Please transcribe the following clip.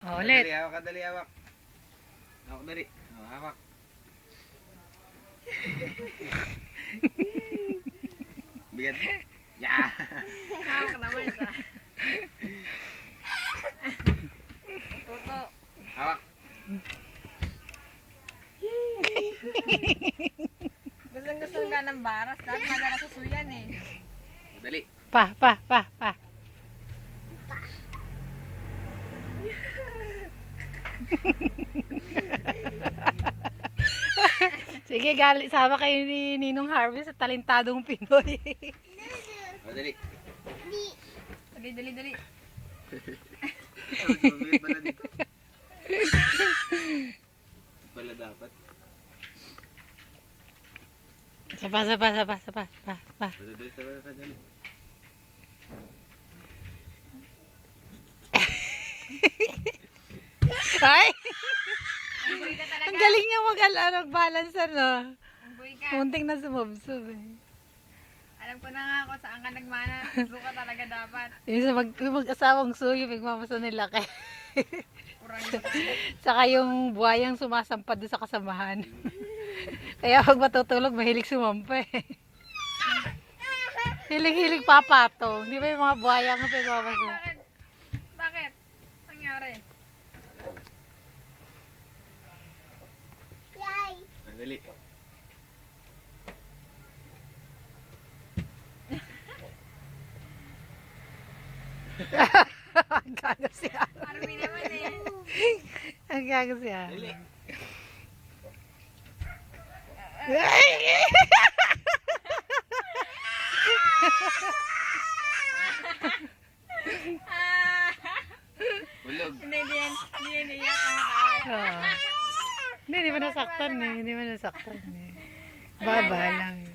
Oh, ulit. Dali, hawak ka, dali, hawak. Hawak, dali. Oh, hawak. Bigat. Yeah. Hawak naman siya. Tuto. Hawak. Gusto nga ng baras. Dapat magana susuyan eh. Dali. Pa. Sige, sama kayo ni Ninong Harvey sa talentadong Pinoy. Oh, dali. Dali. Mabigat pala dito. Pala dapat. Sapa. Dali, dali. Ay! Ang buhay ka talaga. Ang galing niya mag-balance, ano? Ang buhay ka. Munting na sumubsob eh. Alam ko na nga kung saan ka nagmana. Gusto ka talaga dapat. Yung sa mag-asawang suyo, pagmamasa nila kay. Kurang yun. Saka yung buhayang sumasampad doon sa kasamahan. Kaya pag matutulog, mahilig sumampa eh. Hilig-hilig papato. Di ba yung mga buhayang na pagmamasa? Bakit? Nangyari? Oh, dali. Ang gago siya. Army naman eh. Ang gago siya. Dali. Bulog. Hindi yan iyak ang tao. Oo. Hindi, di ba nasaktan eh. Hindi ba nasaktan eh. Baba lang.